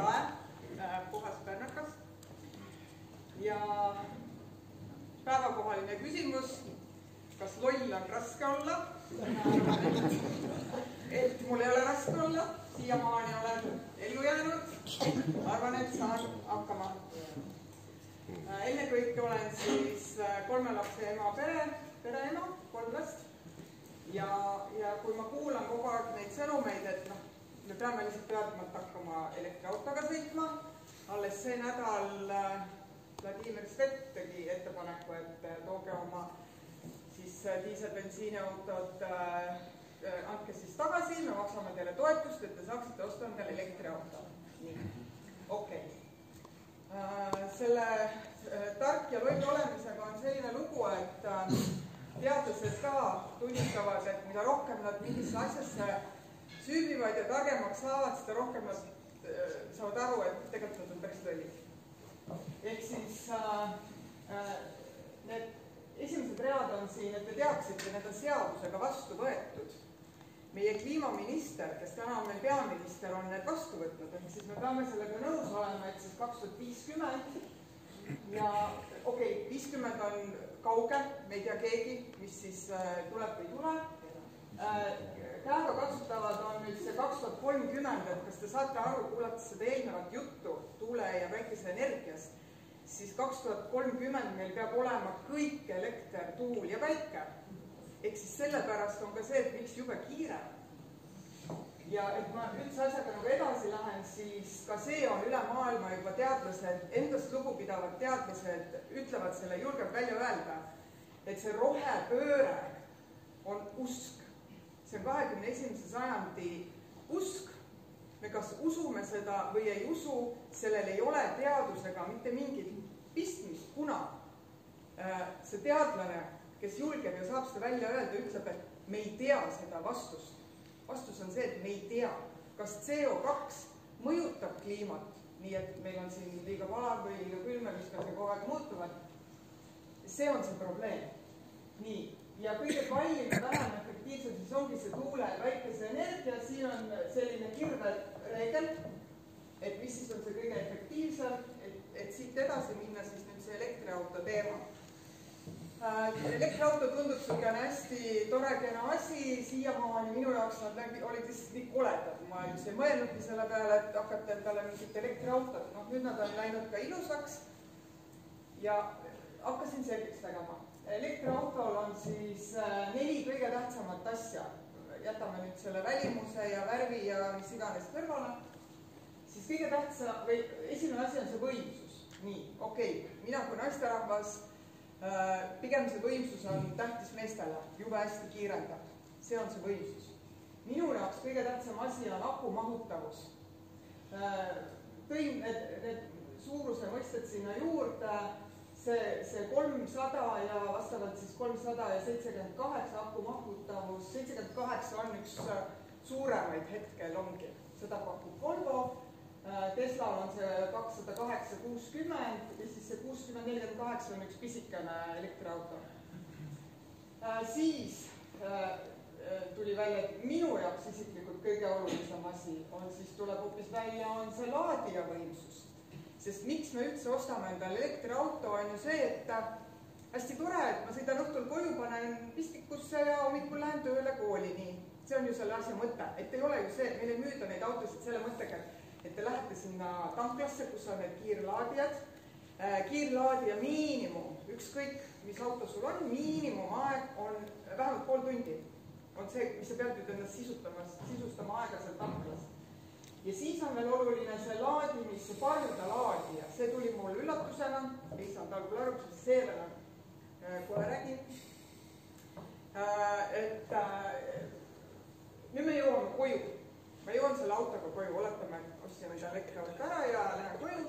lae, puhas pärnakas. Ja päevakohaline küsimus, kas loll on raske olla? Et mul ei ole raske olla, siiamaani olen ellu jäänud, arvan, et saan hakkama. Ennekõike olen siis 3 lapse ema pereema, 3 last. Ja kui ma kuulan kogu aeg neid sõnumeid, et me peame lihtsalt teadmata hakkama elektriautoga sõitma, alles see nädal Vladimir Svet tegi ettepaneku, et tooge oma diiselbensiiniautod, andke siis tagasi, me maksame teile toetust, et te saaksite osta endale elektriauto. Nii, okei. Selle tark ja loll olemisega on selline lugu, et teadlased ka tunnistavad, et mida rohkem nad mingisse asjasse süüvivad ja targemaks saavad, seda rohkem nad saavad aru, et tegelikult nad on päris lollid. Ehk siis need esimesed read on siin, et te teaksite, need on seadusega vastu võetud. Meie kliimaminister, kes täna on meil peaminister, on need vastu võtnud, ehk siis me peame sellega nõus olema, et siis 2050 ja okei, 50 on kauge, me ei tea keegi, mis siis tuleb või ei tule. Käega katsutavad on nüüd see 2030, et kas te saate aru, kuulates seda eelnevat juttu tuule- ja päikeseenergiast, siis 2030 meil peab olema kõik elekter, tuul ja päike. Ehk siis sellepärast on ka see, et miks jube kiire. Ja et ma üldse asjaga nagu edasi lähen, siis ka see on üle maailma juba teadlased, endast lugupidavad teadlased ütlevad selle julgelt välja öelda, et see rohepööre on usk. See on 21. sajandi usk. Me kas usume seda või ei usu, sellel ei ole teadusega mitte mingit pistmist, kuna see teadlane, kes julgeb ja saab seda välja öelda, ütleb, et me ei tea seda vastust. Vastus on see, et me ei tea, kas CO2 mõjutab kliimat, nii et meil on siin liiga valav või liiga külme, mis ka see kogu aeg muutuvad. See on see probleem. Nii, ja kõige kallim ja vähem efektiivsem siis ongi see tuule- ja päikeseenergia. Siin on selline kirvereegel, et mis siis on see kõige efektiivsem, et siit edasi minna siis nüüd see elektriauto teema. Elektriauto tundub selline hästi tore kena asi, siiamaani minu jaoks nad olid lihtsalt nii koledad. Ma üldse ei mõelnudki selle peale, et hakata endale mingit elektriautot. Nüüd nad on läinud ka ilusaks ja hakkasin selgeks tegema. Elektriautol on siis 4 kõige tähtsamat asja. Jätame nüüd selle välimuse ja värvi ja mis iganes kõrvale. Siis kõige tähtsam või esimene asi on see võimsus. Nii, okei, mina kui naisterahvas pigem see võimsus on tähtis meestele, jube hästi kiirendab. See on see võimsus. Minu jaoks kõige tähtsam asi on aku mahutavus. Tõin need suuruse mõisted sinna juurde, see 300 ja vastavalt siis 300 ja 78 aku mahutavus, 78 on üks suuremaid hetkel ongi. Seda pakub Volvo. Teslal on see 208-60 ja siis see 60-48 on üks pisikene elektriauto. Siis tuli välja, et minu jaoks isiklikult kõige olulisem asi on siis tuleb hoopis välja, on see laadija võimsus. Sest miks me üldse ostame endale elektriauto on ju see, et hästi tore, et ma sõidan õhtul koju, panen pistikusse ja hommikul lähen tööle kooli. Nii. See on ju selle asja mõte. Et ei ole ju see, et meil ei müüda neid autosid selle mõttega, et te lähete sinna tanklasse, kus on need kiirlaadijad. Kiirlaadija miinimum, ükskõik mis auto sul on, miinimumaeg on vähemalt pool tundi. On see, mis sa pead nüüd ennast sisustama aega seal tanklas. Ja siis on veel oluline see laadimis, see pardalaadija. See tuli mul üllatusena, ei saanud algul aru, kus see seelena kohe räägin. Et nüüd me jõuame koju. Ma jõuan selle autoga koju, oletame, ostsin enda elektriauto ära ja lähen koju.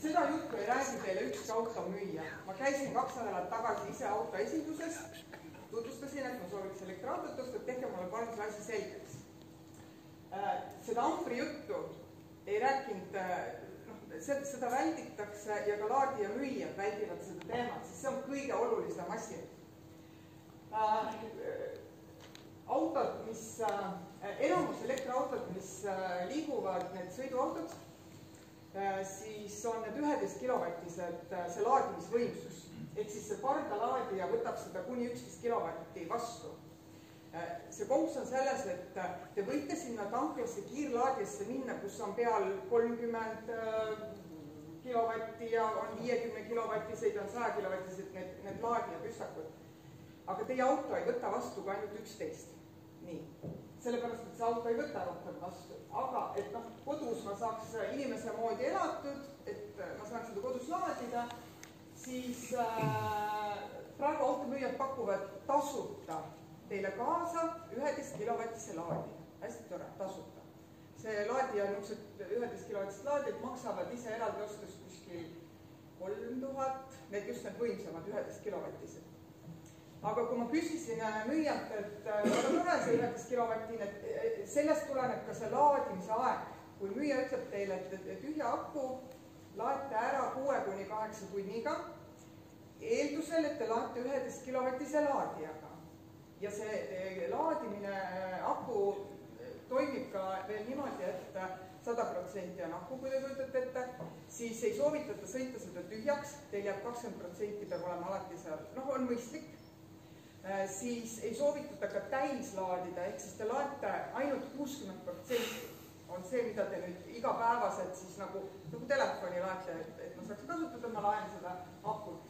Seda juttu ei räägi teile ükski automüüja. Ma käisin 2 nädalat tagasi ise auto esinduses, tutvustasin, et ma sooviks elektriautot osta, et tehke mulle palun see asi selgeks. Seda ampri juttu ei rääkinud, seda välditakse ja ka laadija müüjad väldivad seda teemat, sest see on kõige olulisem asi. autod, enamus elektriautod, mis liiguvad, need sõiduautod, siis on need 11 kilovatised see laadimisvõimsus. Ehk siis see pardalaadija võtab seda kuni 11 kilovatti vastu. See konks on selles, et te võite sinna tanklasse kiirlaadijasse minna, kus on peal 30 kilovatti ja on 50 kilovatiseid, on 100 kilovatised need laadijapüstakud. Aga teie auto ei võta vastu ka ainult 11. Nii. Sellepärast, et see auto ei võta rohkem vastu. Aga, et kodus ma saaks inimese moodi elatud, et ma saaks seda kodus laadida, siis praegu automüüjad pakuvad tasuta teile kaasa 11 kilovatise laadija. Hästi tore, tasuta. See laadija, 11 kilovatised laadijad maksavad ise eraldi ostus kuskil 3000, need just need võimsamad 11 kilovatised. Aga kui ma küsisin müüjalt, et väga tore see 11 kilovatine, et sellest tuleneb ka see laadimise aeg. Kui müüja ütleb teile, et tühja aku laete ära 6–8 tunniga, eeldusel, et te laate 11 kilovatise laadijaga. Ja see laadimine aku toimib ka veel niimoodi, et 100% on aku, kui te kujutate ette, siis ei soovitata sõita seda tühjaks, teil jääb 20% peab olema alati seal, on mõistlik. Siis ei soovitata ka täis laadida, ehk siis te laete ainult 60% on see, mida te nüüd igapäevaselt siis nagu telefoni laete, et ma saaks kasutada, ma laen seda akut.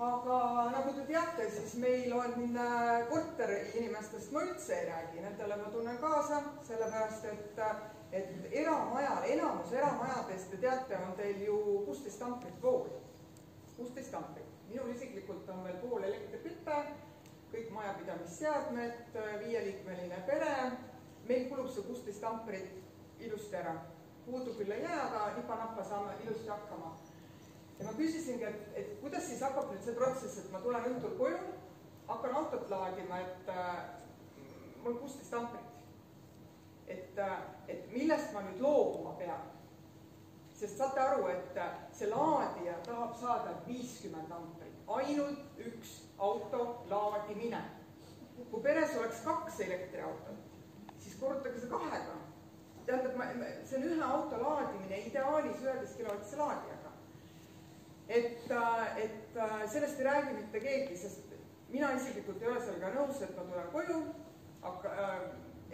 Aga nagu te teate, siis meil on korterinimestest ma üldse ei räägi, nendele ma tunnen kaasa, sellepärast, et eramajal, enamus eramajadest, te teate, on teil ju 16 amprit vool. 16 amprit. Minul isiklikult on veel pool elektriküte, kõik majapidamisseadmed, 5-liikmeline pere. Meil kulub see 16 amprit ilusti ära. Puudu küll ei jää, aga nipa-nappa saame ilusti hakkama. Ja ma küsisingi, et kuidas siis hakkab nüüd see protsess, et ma tulen õhtul koju, hakkan autot laadima, et mul 16 amprit. Et millest ma nüüd loobuma pean? Sest saate aru, et see laadija tahab saada 50 amprit. Ainult üks auto laadimine. Kui peres oleks 2 elektriautot, siis korrutage see 2-ga. Tähendab, see on ühe auto laadimine ideaalis 11 kilovatise laadijaga. Et sellest ei räägi mitte keegi, sest mina isiklikult ei ole sellega nõus, et ma tulen koju,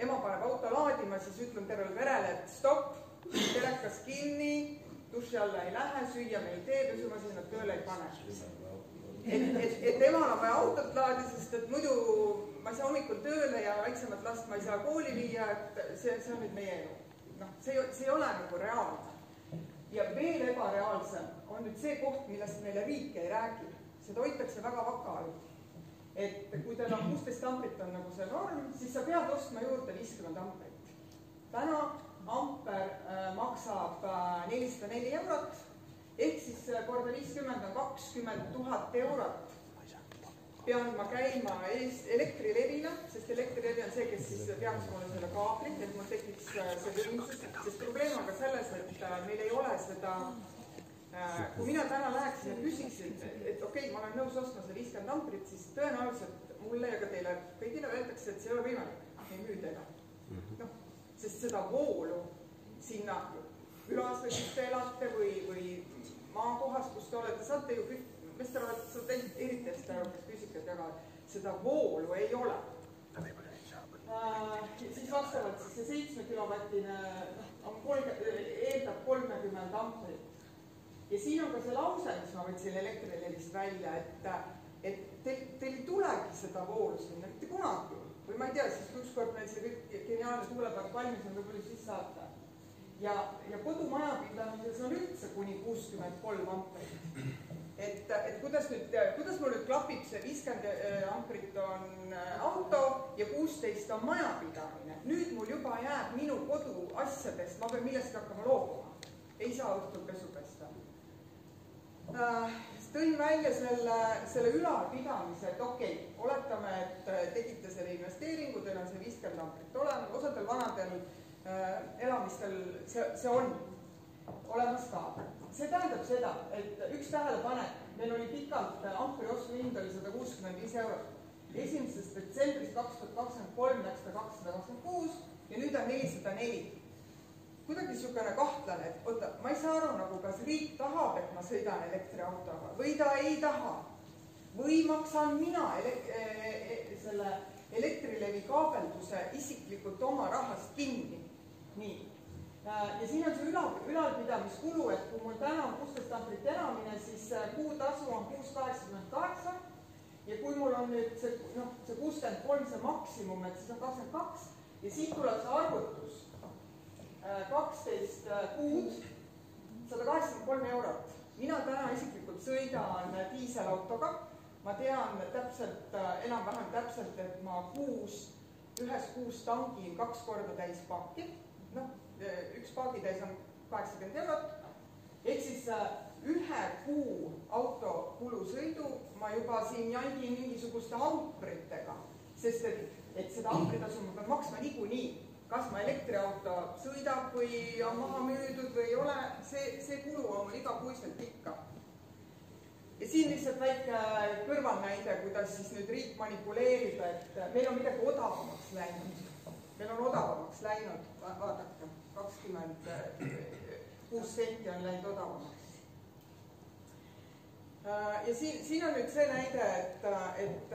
ema paneb auto laadima, siis ütlen tervele perele, et stopp, telekas kinni, duši alla ei lähe, süüa me ei tee, pesumasina tööle ei pane. Et emal on vaja autot laadi, sest et muidu ma ei saa hommikul tööle ja väiksemat last ma ei saa kooli viia, et see on nüüd meie elu. See ei ole nagu reaalne. Ja veel ebareaalsem on nüüd see koht, millest meile riik ei räägi. Seda hoitakse väga vaka all. Et kui teil on 16 amprit on nagu see norm, siis sa pead ostma juurde 50 amprit. Täna amper maksab 404 eurot, ehk siis korda 50 on 20 000 eurot. Pean ma käima Elektrilevina, sest Elektrilevi on see, kes siis peaks mulle selle kaabli, et mul tekiks see võimsus, sest probleem on ka selles, et meil ei ole seda, kui mina täna läheksin ja küsiksin, et okei, ma olen nõus ostma see 50 amprit, siis tõenäoliselt mulle ja ka teile kõigile öeldakse, et see ei ole võimalik, ei müü teile. Sest seda voolu sinna külas või kus te elate või maakohas, kus te olete, saate ju kõik, mesterolete, saate eriti hästi aru, kes füüsikat jagavad, seda voolu ei ole. Siis vastavalt siis see 7 kilovatine eeldab 30 amprit. Ja siin on ka see lause, mis ma võtsin Elektrilevist välja, et teil ei tulegi seda voolu sinna, mitte kunagi. Või ma ei tea, siis ükskord meil see kõik geniaalne tuulepark valmis on võib-olla siis saata. Ja kodumajapidamises on üldse kuni 63 amprit. Et kuidas mul nüüd klapib see 50 amprit on auto ja 16 on majapidamine. Nüüd mul juba jääb minu kodu asjadest, ma pean millest hakkama loobuma. Ei saa õhtul pesu pesta. Tõin välja selle ülalpidamise, et okei, oletame, et tegite selle investeeringu, teil on see 50 amprit olemas, osadel vanadel elamistel see on olemas ka. See tähendab seda, et üks tähelepanek, meil oli pikalt ampri ostuhind oli 165 eurot. 1. detsembrist 2023 läks ta 226 ja nüüd on 404. Kuidagi niisugune kahtlane, et oota, ma ei saa aru nagu, kas riik tahab, et ma sõidan elektriautoga või ta ei taha. Või maksan mina selle Elektrilevi kaabelduse isiklikult oma rahast kinni. Nii. Ja siin on see ülalpidamiskulu, et kui mul täna on 16 amprit enamine, siis kuutasu on 6,88 ja kui mul on nüüd see 63 see maksimum, et siis on 22 ja siit tuleb see arvutus 12 kuud 183 eurot. Mina täna isiklikult sõidan diiselautoga. Ma tean täpselt, enam-vähem täpselt, et ma ühes kuus tangin 2 korda täis paaki. Üks paagitäis on 80 eurot. Ehk siis ühe kuu autokulu sõidu ma juba siin jandin mingisuguste ampritega, sest et seda ampritasu ma pean maksma niikuinii. Kas ma elektriauto sõidab või on maha müüdud või ei ole, see kulu on mul igakuiselt ikka. Ja siin lihtsalt väike kõrvalnäide, kuidas siis nüüd riik manipuleerib, et meil on midagi odavamaks läinud. Meil on odavamaks läinud, vaadake, 26 senti on läinud odavamaks. Ja siin on nüüd see näide, et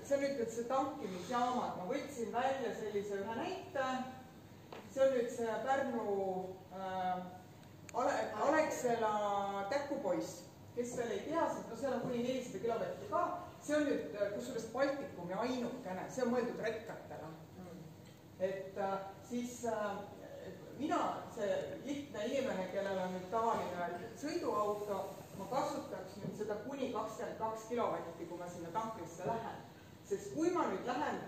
see on nüüd see tankimisjaamad. Ma võtsin välja sellise ühe näite. See on nüüd see Pärnu Alexela Täkupoiss. Kes veel ei tea, seal on kuni 400 kilovatti ka. See on nüüd kusjuures Baltikumi ainukene, see on mõeldud rekkatele. Et siis mina, see lihtne inimene, kellel on nüüd tavaline sõiduauto, ma kasutaks nüüd seda kuni 22 kilovatti, kui ma sinna tanklisse lähen. Sest kui ma nüüd lähen,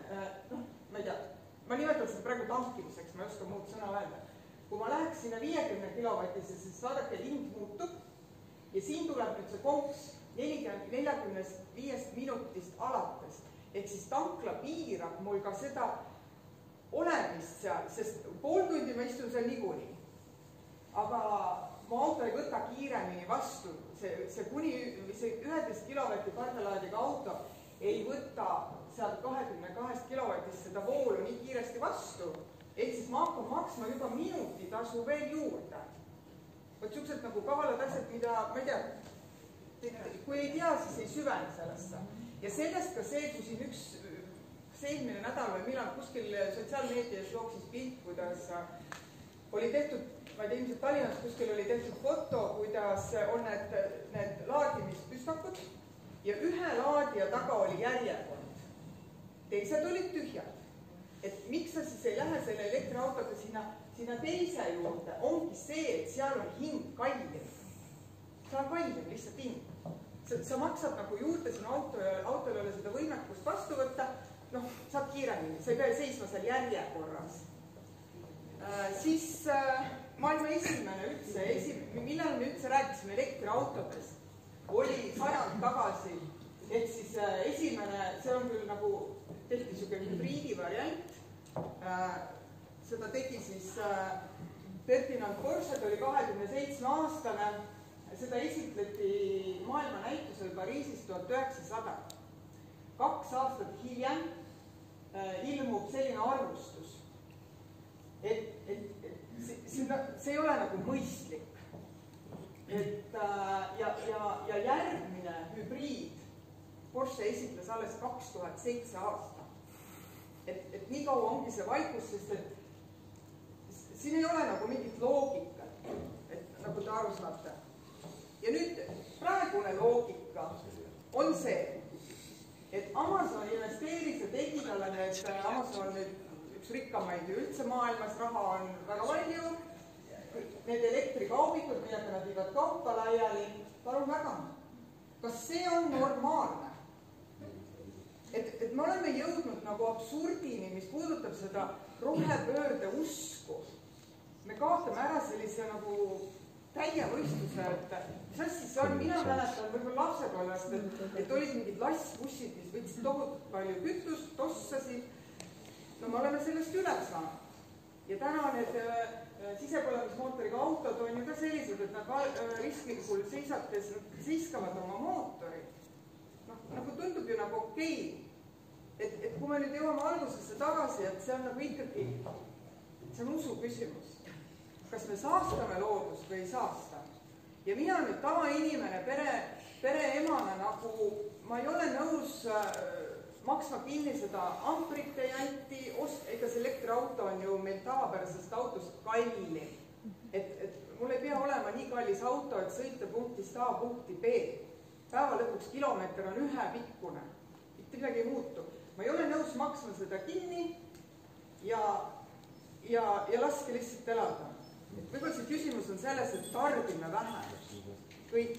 ma ei tea, ma nimetan seda praegu tankimiseks, ma ei oska muud sõna öelda. Kui ma läheks sinna 50 kilovatisse, siis vaadake, hind muutub. Ja siin tuleb nüüd see konks 45 minutist alates. Ehk siis tankla piirab mul ka seda olemist seal, sest pool tundi ma istun seal niikuinii. Aga mu auto ei võta kiiremini vastu. See kuni 11 kilovatti pardalaadiga auto ei võta seal 22 kilovatist seda voolu nii kiiresti vastu. Ehk siis ma hakkan maksma juba minutitasu veel juurde. Võt siuksed nagu kavalad asjad, mida, ma ei tea, kui ei tea, siis ei süvene sellesse. Ja sellest ka see, kui siin eelmine nädal või millal kuskil sotsiaalmeedias jooksis pilt, kuidas oli tehtud, ma ei tea, ilmselt Tallinnas kuskil oli tehtud foto, kuidas on need laadimispüstakud ja ühe laadija taga oli järjekord. Teised olid tühjad. Et miks sa siis ei lähe selle elektriautoga sinna teise juurde, ongi see, et seal on hind kallim. Seal on kallim lihtsalt hind. Sa maksad nagu juurde sinna autol ole seda võimekust vastu võtta, saab kiiremini, sa ei pea seisma seal järjekorras. Siis maailma esimene üldse, millal me üldse rääkisime elektriautodest, oli sajand tagasi. Ehk siis esimene, see on küll nagu tehti niisugune hübriidi variant. Seda tegi siis Ferdinand Porsche, oli 27-aastane. Seda esitleti maailmanäitusel Pariisis 1900. 2 aastat hiljem ilmub selline arvustus, et see ei ole nagu mõistlik. Ja järgmine hübriid Porsche esitles alles 2007 aasta. Et nii kaua ongi see vaikus, sest et siin ei ole nagu mingit loogikat, et nagu te aru saate. Ja nüüd praegune loogika on see, et Amazon investeeris ja tegi talle need, Amazon nüüd üks rikkamaid ju üldse maailmas, raha on väga palju, need elektrikaubikud, millega nad viivad kaupa laiali, palun väga. Kas see on normaalne? Et me oleme jõudnud nagu absurdini, mis puudutab seda rohepöörde usku. Me kaotame ära sellise nagu täie võistluse, et mis asja see on, mina mäletan võib-olla lapsepõlvest, et olid mingid lassbussid, mis võtsid tohutult palju kütust, tossasid. No me oleme sellest üle saanud. Ja täna need sisepõlemismootoriga autod on ju ka sellised, et nad risklikul seisates siiskavad oma mootorit. Nagu tundub ju nagu okei. et kui me nüüd jõuame algusesse tagasi, et see on nagu ikkagi, see on usu küsimus. Kas me saastame loodust või ei saasta? Ja mina nüüd tavainimene pere emana nagu, ma ei ole nõus maksma kinni seda amprite janti, ega see elektriauto on ju meil tavapärasest autost kallim. Et mul ei pea olema nii kallis auto, et sõita punktist A punkti B. Päeva lõpuks kilomeeter on ühepikkune, mitte midagi ei muutu. Ma ei ole nõus maksma seda kinni ja laske lihtsalt elada. Võib-olla see küsimus on selles, et tarbime vähem. Kõik.